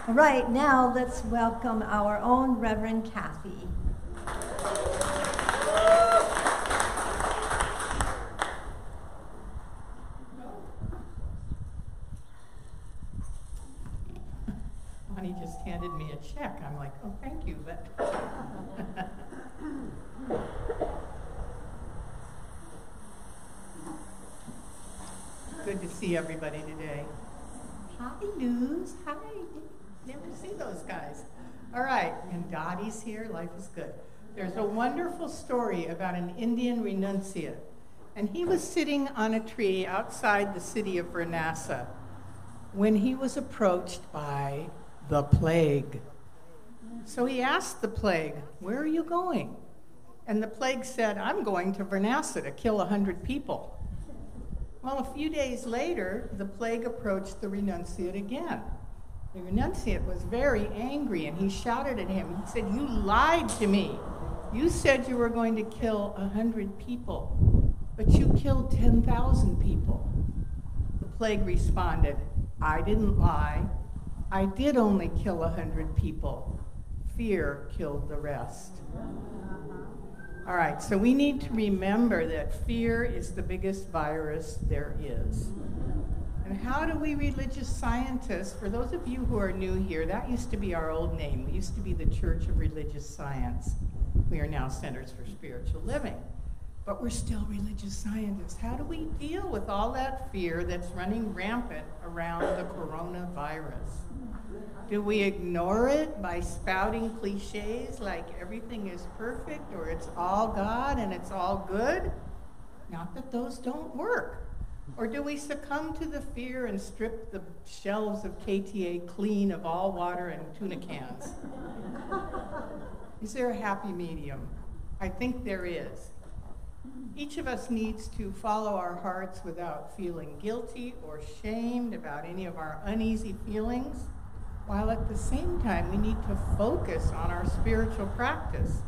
All right, now let's welcome our own Reverend Cathy. Bonnie just handed me a check. I'm like, oh, thank you, but... Good to see everybody today. Hi, Luz. Hi. Never see those guys. All right, and Dottie's here. Life is good. There's a wonderful story about an Indian renunciate, and he was sitting on a tree outside the city of Reenacts when he was approached by the plague. So he asked the plague, "Where are you going?" And the plague said, "I'm going to Reenacts to kill 100 people." Well, a few days later, the plague approached the renunciate again. The renunciate was very angry, and he shouted at him. He said, "You lied to me. You said you were going to kill 100 people, but you killed 10,000 people." The plague responded, "I didn't lie. I did only kill 100 people. Fear killed the rest." All right, so we need to remember that fear is the biggest virus there is. And how do we religious scientists, for those of you who are new here, that used to be our old name. We used to be the Church of Religious Science. We are now Centers for Spiritual Living. But we're still religious scientists. How do we deal with all that fear that's running rampant around the coronavirus? Do we ignore it by spouting cliches like everything is perfect or it's all God and it's all good? Not that those don't work. Or do we succumb to the fear and strip the shelves of KTA clean of all water and tuna cans? Is there a happy medium? I think there is. Each of us needs to follow our hearts without feeling guilty or shamed about any of our uneasy feelings, while at the same time we need to focus on our spiritual practice.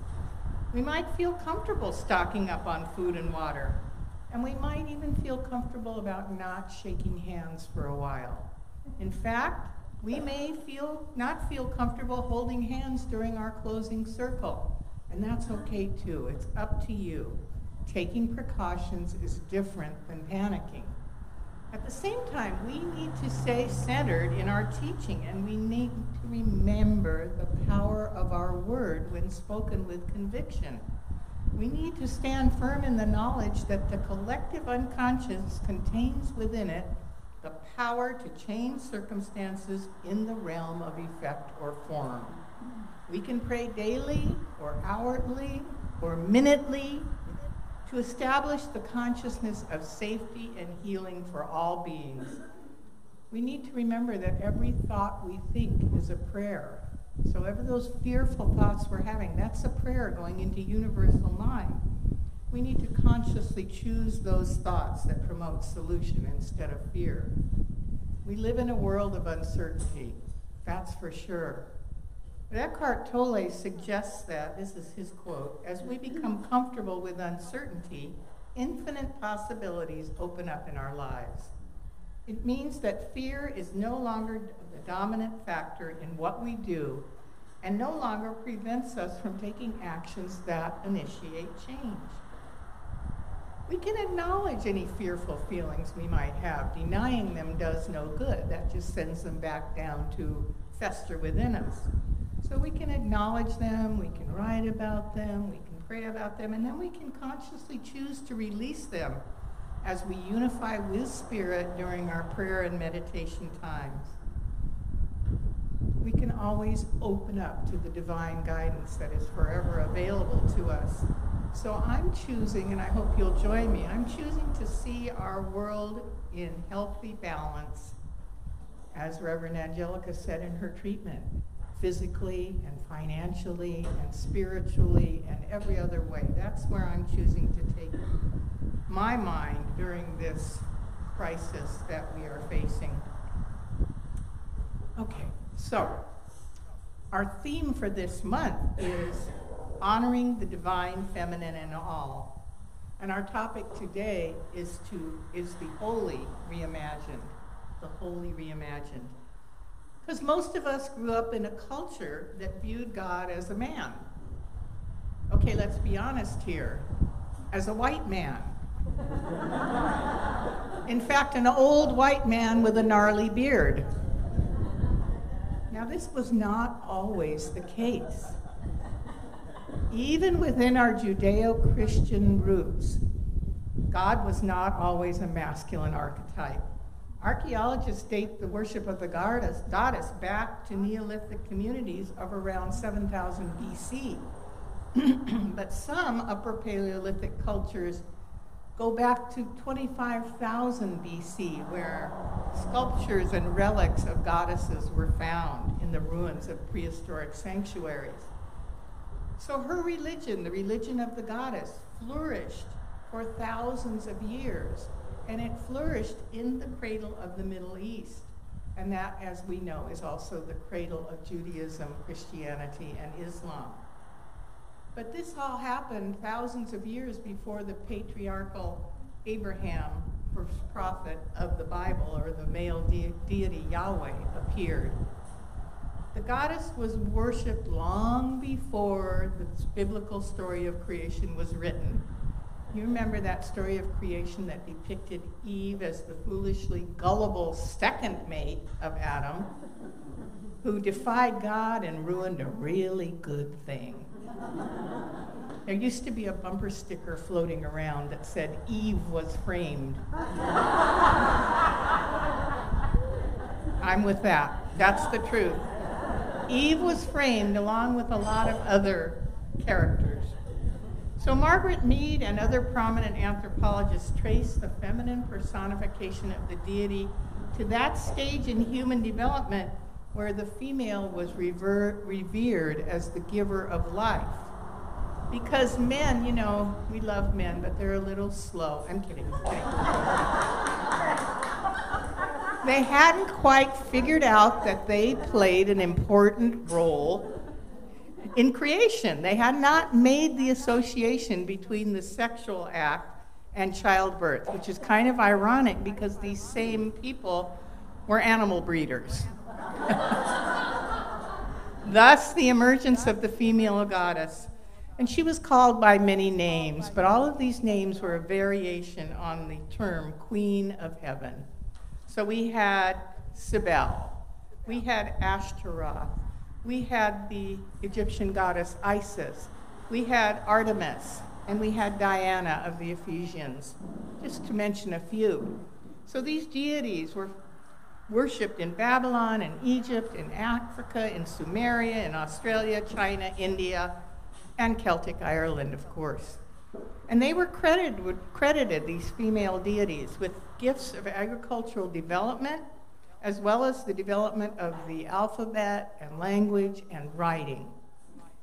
We might feel comfortable stocking up on food and water, and we might even feel comfortable about not shaking hands for a while. In fact, we may not feel comfortable holding hands during our closing circle, and that's okay too. It's up to you. Taking precautions is different than panicking. At the same time, we need to stay centered in our teaching, and we need to remember the power of our word when spoken with conviction. We need to stand firm in the knowledge that the collective unconscious contains within it the power to change circumstances in the realm of effect or form. We can pray daily or hourly or minutely to establish the consciousness of safety and healing for all beings. We need to remember that every thought we think is a prayer. So ever those fearful thoughts we're having, that's a prayer going into universal mind. We need to consciously choose those thoughts that promote solution instead of fear. We live in a world of uncertainty, that's for sure. But Eckhart Tolle suggests that, this is his quote, as we become comfortable with uncertainty, infinite possibilities open up in our lives. It means that fear is no longer the dominant factor in what we do and no longer prevents us from taking actions that initiate change. We can acknowledge any fearful feelings we might have. Denying them does no good. That just sends them back down to fester within us. So we can acknowledge them, we can write about them, we can pray about them, and then we can consciously choose to release them as we unify with Spirit during our prayer and meditation times. We can always open up to the divine guidance that is forever available to us. So I'm choosing, and I hope you'll join me, I'm choosing to see our world in healthy balance, as Reverend Angelica said in her treatment, physically and financially and spiritually and every other way. That's where I'm choosing to take my mind during this crisis that we are facing. Okay, so our theme for this month is honoring the divine feminine in all. And our topic today is the holy reimagined, the holy reimagined. Because most of us grew up in a culture that viewed God as a man. Okay, let's be honest here. As a white man. In fact, an old white man with a gnarly beard. Now, this was not always the case. Even within our Judeo-Christian roots, God was not always a masculine archetype. Archaeologists date the worship of the goddess back to Neolithic communities of around 7,000 BC. But some Upper Paleolithic cultures go back to 25,000 BC, where sculptures and relics of goddesses were found in the ruins of prehistoric sanctuaries. So her religion, the religion of the goddess, flourished for thousands of years, and it flourished in the cradle of the Middle East. And that, as we know, is also the cradle of Judaism, Christianity, and Islam. But this all happened thousands of years before the patriarchal Abraham, first prophet of the Bible, or the male deity Yahweh, appeared. The goddess was worshipped long before the biblical story of creation was written. You remember that story of creation that depicted Eve as the foolishly gullible second mate of Adam, who defied God and ruined a really good thing. There used to be a bumper sticker floating around that said, "Eve was framed." I'm with that. That's the truth. Eve was framed along with a lot of other characters. So Margaret Mead and other prominent anthropologists trace the feminine personification of the deity to that stage in human development where the female was revered as the giver of life. Because men, you know, we love men, but they're a little slow. I'm kidding. They hadn't quite figured out that they played an important role in creation. They had not made the association between the sexual act and childbirth, which is kind of ironic because these same people were animal breeders. Thus, the emergence of the female goddess. And she was called by many names, but all of these names were a variation on the term Queen of Heaven. So we had Cybele, we had Ashtaroth, we had the Egyptian goddess Isis, we had Artemis, and we had Diana of the Ephesians, just to mention a few. So these deities were worshipped in Babylon, in Egypt, in Africa, in Sumeria, in Australia, China, India, and Celtic Ireland, of course. And they were credited, these female deities, with gifts of agricultural development, as well as the development of the alphabet and language and writing.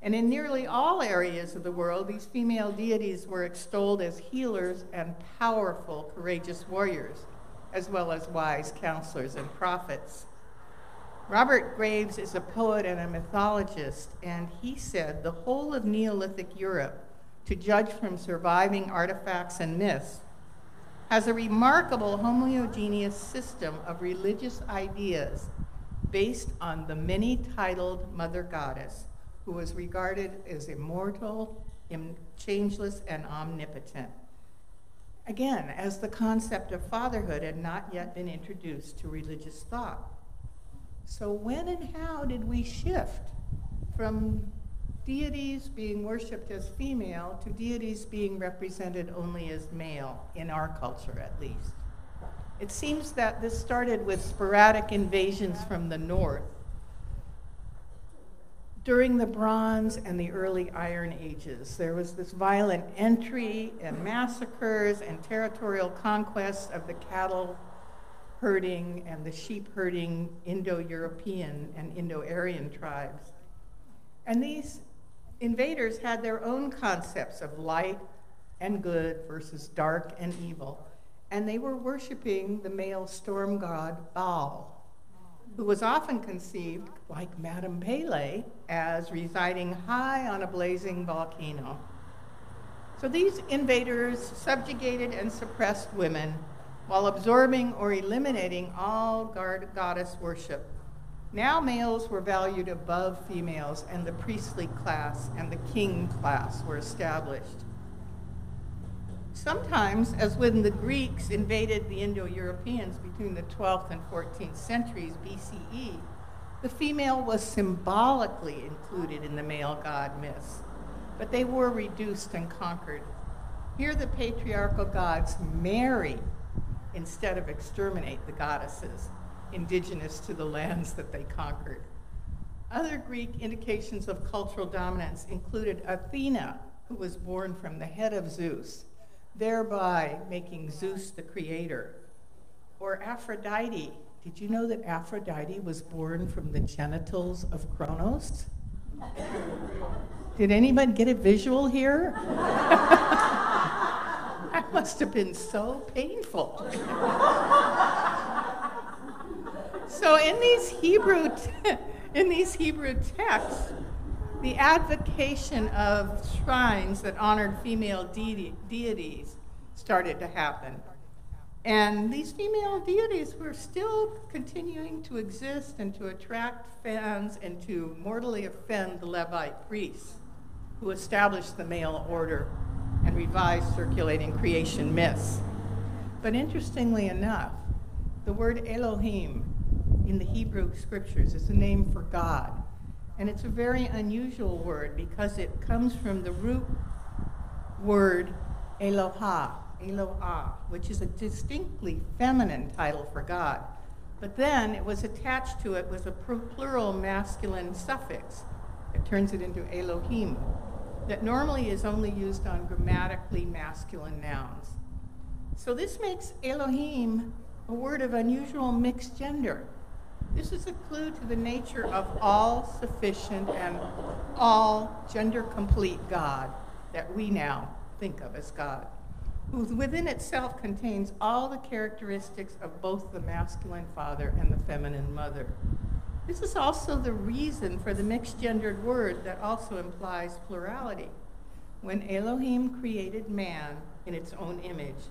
And in nearly all areas of the world, these female deities were extolled as healers and powerful, courageous warriors, as well as wise counselors and prophets. Robert Graves is a poet and a mythologist, and he said the whole of Neolithic Europe, to judge from surviving artifacts and myths, has a remarkable homogeneous system of religious ideas based on the many-titled mother goddess, who was regarded as immortal, changeless, and omnipotent. Again, as the concept of fatherhood had not yet been introduced to religious thought. So when and how did we shift from deities being worshipped as female to deities being represented only as male, in our culture at least? It seems that this started with sporadic invasions from the north during the Bronze and the early Iron Ages. There was this violent entry and massacres and territorial conquests of the cattle herding and the sheep herding Indo-European and Indo-Aryan tribes. And these invaders had their own concepts of light and good versus dark and evil. And they were worshiping the male storm god Baal, who was often conceived, like Madame Pele, as residing high on a blazing volcano. So these invaders subjugated and suppressed women while absorbing or eliminating all goddess worship. Now males were valued above females, and the priestly class and the king class were established. Sometimes, as when the Greeks invaded the Indo-Europeans between the 12th and 14th centuries BCE, the female was symbolically included in the male god myths, but they were reduced and conquered. Here the patriarchal gods marry instead of exterminate the goddesses indigenous to the lands that they conquered. Other Greek indications of cultural dominance included Athena, who was born from the head of Zeus, thereby making Zeus the creator. Or Aphrodite. Did you know that Aphrodite was born from the genitals of Kronos? Did anybody get a visual here? That must have been so painful. So in these Hebrew texts, the advocation of shrines that honored female deities started to happen. And these female deities were still continuing to exist and to attract fans and to mortally offend the Levite priests who established the male order and revised circulating creation myths. But interestingly enough, the word Elohim in the Hebrew scriptures is the name for God. And it's a very unusual word because it comes from the root word Elohah, which is a distinctly feminine title for God. But then it was attached to it with a plural masculine suffix. It turns it into Elohim, that normally is only used on grammatically masculine nouns. So this makes Elohim a word of unusual mixed gender. This is a clue to the nature of all-sufficient and all-gender-complete God that we now think of as God, who within itself contains all the characteristics of both the masculine father and the feminine mother. This is also the reason for the mixed-gendered word that also implies plurality. When Elohim created man in its own image,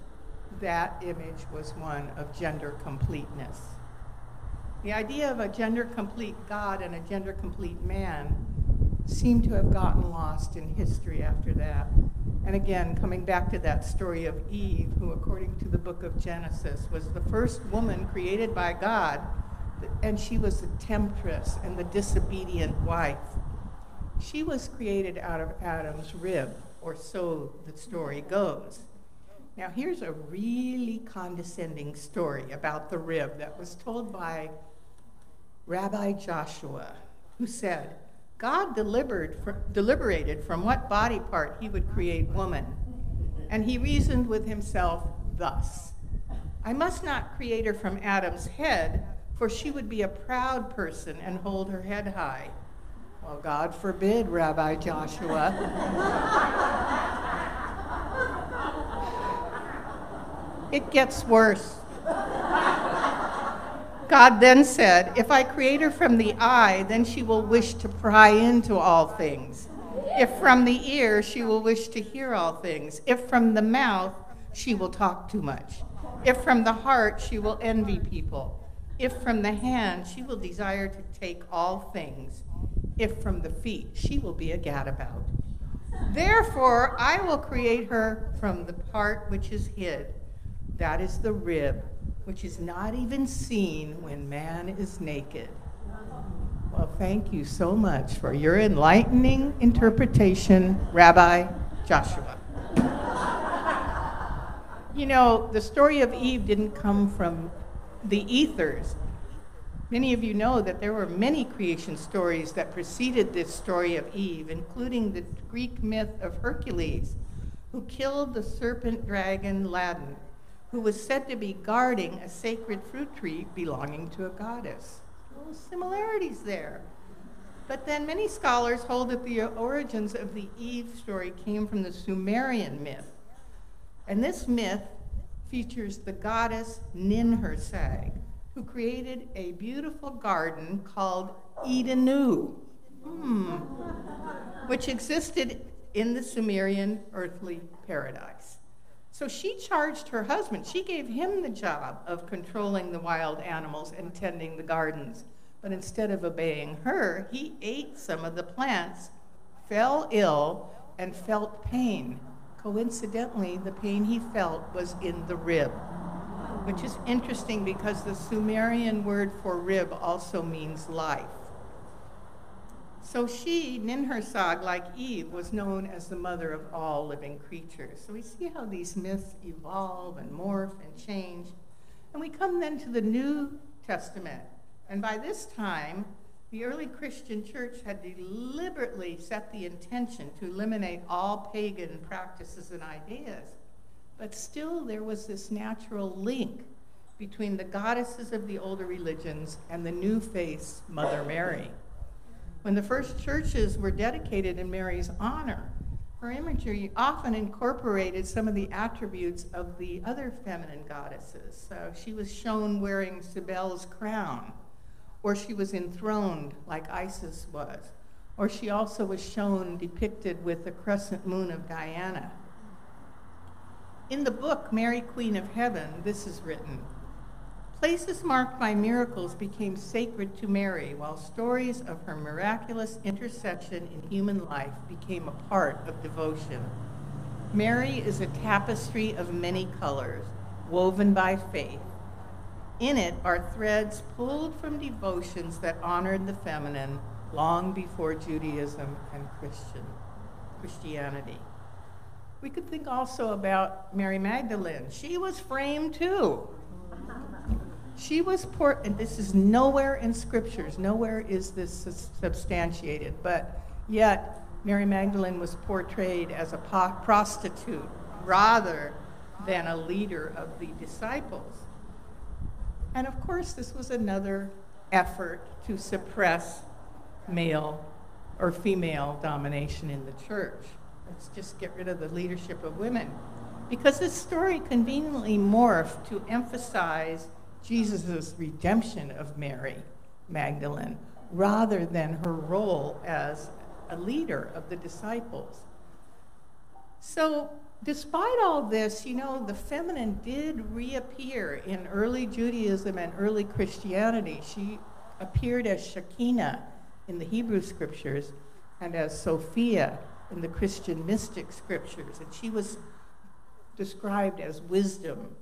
that image was one of gender completeness. The idea of a gender-complete God and a gender-complete man seemed to have gotten lost in history after that. And again, coming back to that story of Eve, who according to the book of Genesis was the first woman created by God, and she was the temptress and the disobedient wife. She was created out of Adam's rib, or so the story goes. Now here's a really condescending story about the rib that was told by Joshua, who said, God deliberated from what body part he would create woman, and he reasoned with himself thus: I must not create her from Adam's head, for she would be a proud person and hold her head high. Well, God forbid, Rabbi Joshua. It gets worse. God then said, if I create her from the eye, then she will wish to pry into all things. If from the ear, she will wish to hear all things. If from the mouth, she will talk too much. If from the heart, she will envy people. If from the hand, she will desire to take all things. If from the feet, she will be a gadabout. Therefore, I will create her from the part which is hid. That is the rib, which is not even seen when man is naked. Well, thank you so much for your enlightening interpretation, Rabbi Joshua. You know, the story of Eve didn't come from the ethers. Many of you know that there were many creation stories that preceded this story of Eve, including the Greek myth of Hercules, who killed the serpent dragon Ladon, who was said to be guarding a sacred fruit tree belonging to a goddess. Little similarities there. But then many scholars hold that the origins of the Eve story came from the Sumerian myth. And this myth features the goddess Ninhursag, who created a beautiful garden called Edenu, which existed in the Sumerian earthly paradise. So she charged her husband. She gave him the job of controlling the wild animals and tending the gardens. But instead of obeying her, he ate some of the plants, fell ill, and felt pain. Coincidentally, the pain he felt was in the rib, which is interesting because the Sumerian word for rib also means life. So she, Ninhursag, like Eve, was known as the mother of all living creatures. So we see how these myths evolve and morph and change. And we come then to the New Testament. And by this time, the early Christian church had deliberately set the intention to eliminate all pagan practices and ideas. But still, there was this natural link between the goddesses of the older religions and the new faith's Mother Mary. When the first churches were dedicated in Mary's honor, her imagery often incorporated some of the attributes of the other feminine goddesses. So she was shown wearing Cybele's crown, or she was enthroned like Isis was, or she also was shown depicted with the crescent moon of Diana. In the book, Mary, Queen of Heaven, this is written: places marked by miracles became sacred to Mary, while stories of her miraculous intercession in human life became a part of devotion. Mary is a tapestry of many colors, woven by faith. In it are threads pulled from devotions that honored the feminine long before Judaism and Christianity. We could think also about Mary Magdalene. She was framed too. She was and this is nowhere in scriptures, nowhere is this substantiated, but yet Mary Magdalene was portrayed as a prostitute rather than a leader of the disciples. And of course, this was another effort to suppress male or female domination in the church. Let's just get rid of the leadership of women. Because this story conveniently morphed to emphasize Jesus' redemption of Mary Magdalene rather than her role as a leader of the disciples. So despite all this, you know, the feminine did reappear in early Judaism and early Christianity. She appeared as Shekinah in the Hebrew scriptures and as Sophia in the Christian mystic scriptures. And she was described as wisdom,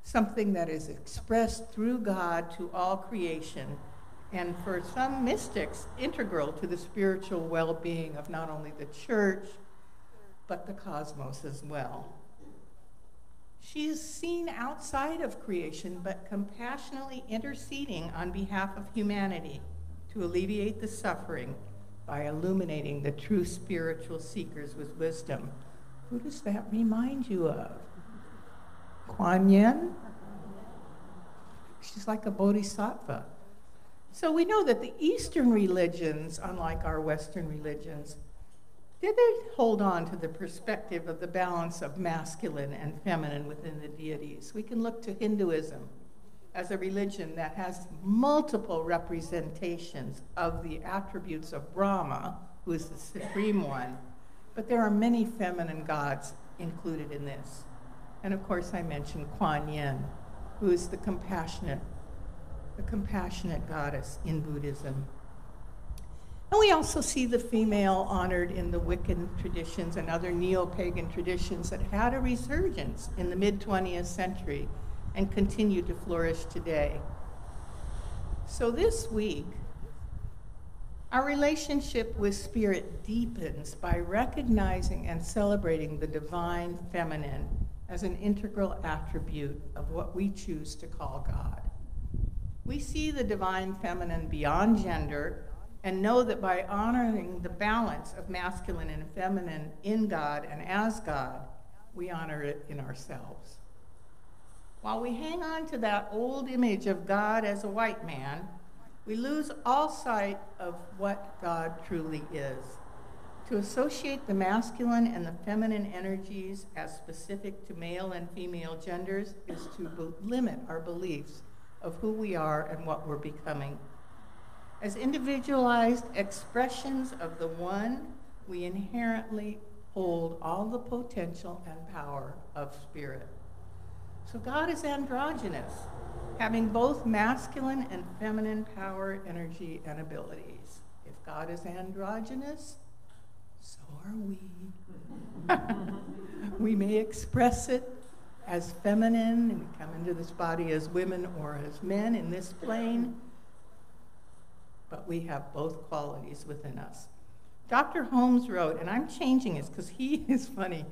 something that is expressed through God to all creation, and for some mystics, integral to the spiritual well-being of not only the church, but the cosmos as well. She is seen outside of creation, but compassionately interceding on behalf of humanity to alleviate the suffering by illuminating the true spiritual seekers with wisdom. Who does that remind you of? Kuan Yin? She's like a bodhisattva. So we know that the Eastern religions, unlike our Western religions, did they hold on to the perspective of the balance of masculine and feminine within the deities? We can look to Hinduism as a religion that has multiple representations of the attributes of Brahma, who is the supreme one, but there are many feminine gods included in this. And of course I mentioned Kuan Yin, who is the compassionate goddess in Buddhism. And we also see the female honored in the Wiccan traditions and other neo-pagan traditions that had a resurgence in the mid-20th century and continue to flourish today. So this week, our relationship with Spirit deepens by recognizing and celebrating the divine feminine as an integral attribute of what we choose to call God. We see the divine feminine beyond gender and know that by honoring the balance of masculine and feminine in God and as God, we honor it in ourselves. While we hang on to that old image of God as a white man, we lose all sight of what God truly is. To associate the masculine and the feminine energies as specific to male and female genders is to limit our beliefs of who we are and what we're becoming. As individualized expressions of the one, we inherently hold all the potential and power of spirit. So God is androgynous. having both masculine and feminine power, energy, and abilities. If God is androgynous, so are we. We may express it as feminine, and we come into this body as women or as men in this plane, but we have both qualities within us. Dr. Holmes wrote, and I'm changing this because he is funny.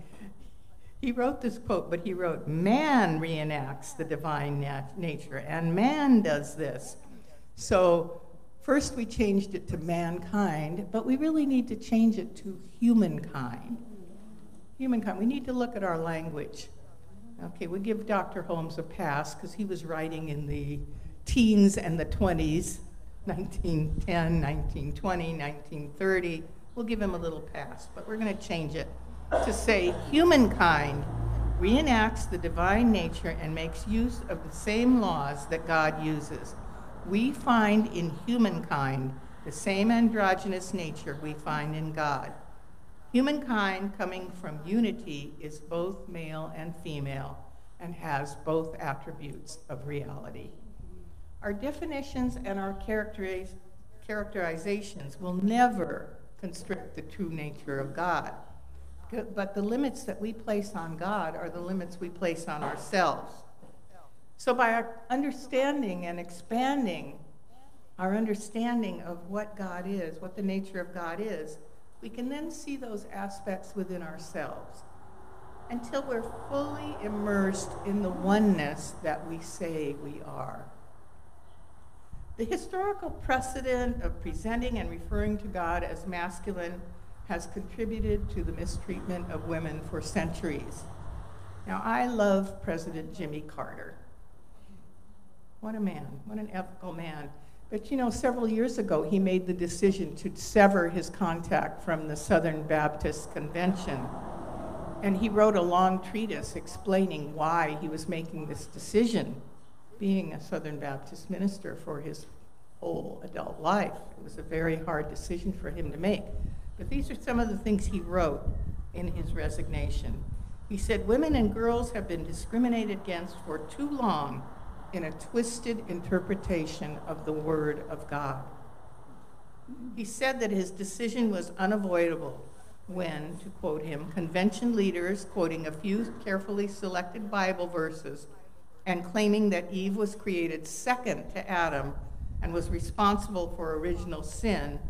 He wrote this quote, but he wrote, "Man reenacts the divine nature, and man does this." So first we changed it to mankind, but we really need to change it to humankind. Humankind, we need to look at our language. Okay, we give Dr. Holmes a pass because he was writing in the teens and the 20s, 1910, 1920, 1930. We'll give him a little pass, but we're going to change it to say humankind reenacts the divine nature and makes use of the same laws that God uses. We find in humankind the same androgynous nature we find in God. Humankind, coming from unity, is both male and female and has both attributes of reality. Our definitions and our characterizations will never constrict the true nature of God. But the limits that we place on God are the limits we place on ourselves. So by our understanding and expanding our understanding of what God is, what the nature of God is, we can then see those aspects within ourselves until we're fully immersed in the oneness that we say we are. The historical precedent of presenting and referring to God as masculine has contributed to the mistreatment of women for centuries. Now, I love President Jimmy Carter. What a man, what an ethical man. But you know, several years ago, he made the decision to sever his contact from the Southern Baptist Convention. And he wrote a long treatise explaining why he was making this decision, being a Southern Baptist minister for his whole adult life. It was a very hard decision for him to make. But these are some of the things he wrote in his resignation. He said, "Women and girls have been discriminated against for too long in a twisted interpretation of the Word of God." He said that his decision was unavoidable when, to quote him, convention leaders, quoting a few carefully selected Bible verses and claiming that Eve was created second to Adam and was responsible for original sin,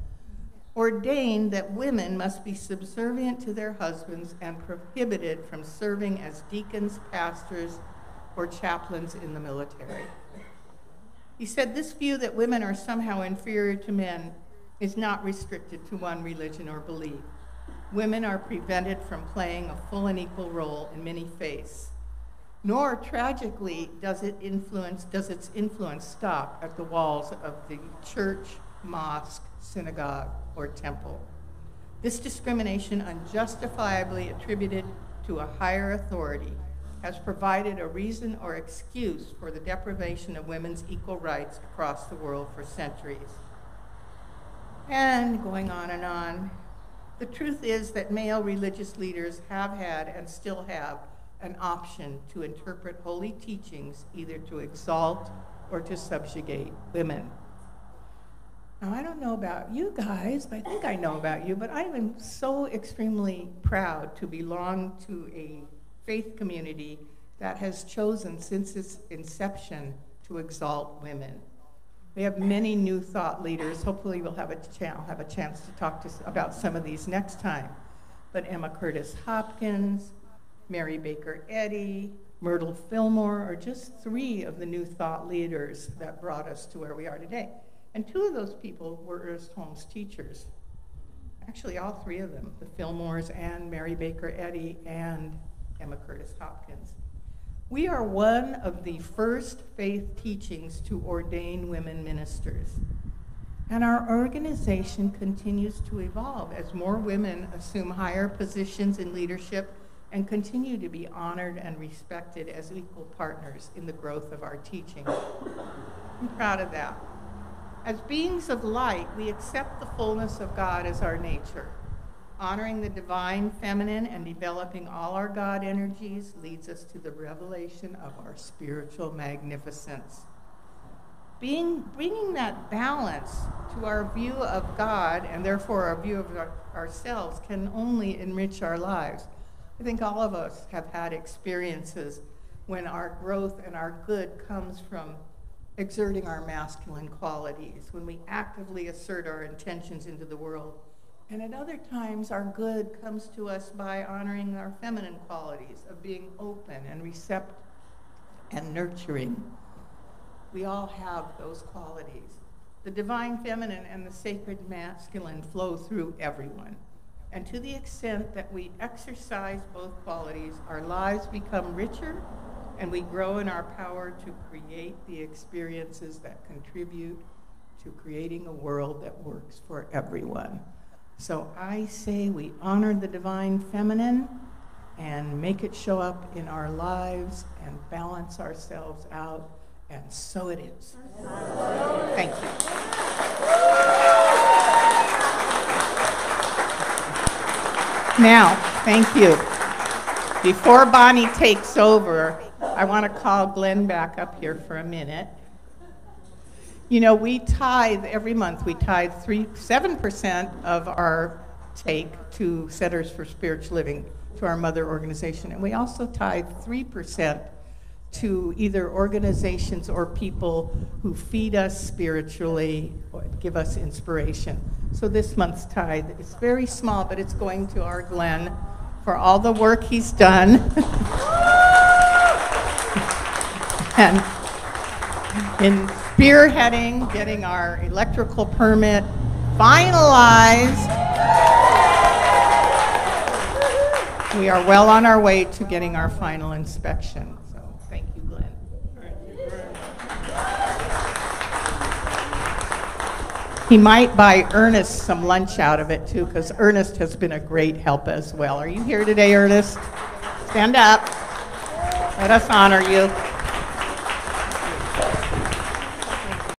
ordained that women must be subservient to their husbands and prohibited from serving as deacons, pastors, or chaplains in the military. He said this view that women are somehow inferior to men is not restricted to one religion or belief. Women are prevented from playing a full and equal role in many faiths, nor tragically does its influence stop at the walls of the church, mosque, synagogue, or temple. This discrimination, unjustifiably attributed to a higher authority, has provided a reason or excuse for the deprivation of women's equal rights across the world for centuries. And going on, the truth is that male religious leaders have had and still have an option to interpret holy teachings either to exalt or to subjugate women. Now, I don't know about you guys, but I think I know about you, but I am so extremely proud to belong to a faith community that has chosen since its inception to exalt women. We have many new thought leaders. Hopefully we'll have a chance to talk about some of these next time. But Emma Curtis Hopkins, Mary Baker Eddy, Myrtle Fillmore are just three of the new thought leaders that brought us to where we are today. And two of those people were Ernest Holmes teachers. Actually, all three of them, the Fillmores and Mary Baker Eddy and Emma Curtis Hopkins. We are one of the first faith teachings to ordain women ministers. And our organization continues to evolve as more women assume higher positions in leadership and continue to be honored and respected as equal partners in the growth of our teaching. I'm proud of that. As beings of light, we accept the fullness of God as our nature. Honoring the divine feminine and developing all our God energies leads us to the revelation of our spiritual magnificence. bringing that balance to our view of God, and therefore our view of ourselves, can only enrich our lives. I think all of us have had experiences when our growth and our good comes from exerting our masculine qualities, when we actively assert our intentions into the world. And at other times, our good comes to us by honoring our feminine qualities of being open and receptive and nurturing. We all have those qualities. The divine feminine and the sacred masculine flow through everyone. And to the extent that we exercise both qualities, our lives become richer, and we grow in our power to create the experiences that contribute to creating a world that works for everyone. So I say we honor the divine feminine and make it show up in our lives and balance ourselves out, and so it is. Thank you. Now, thank you. Before Bonnie takes over, I want to call Glenn back up here for a minute. You know, we tithe every month. We tithe 7% of our take to Centers for Spiritual Living, to our mother organization. And we also tithe 3% to either organizations or people who feed us spiritually or give us inspiration. So this month's tithe is very small, but it's going to our Glenn for all the work he's done. And in spearheading, getting our electrical permit finalized. We are well on our way to getting our final inspection. So thank you, Glenn. He might buy Ernest some lunch out of it too, because Ernest has been a great help as well. Are you here today, Ernest? Stand up. Let us honor you.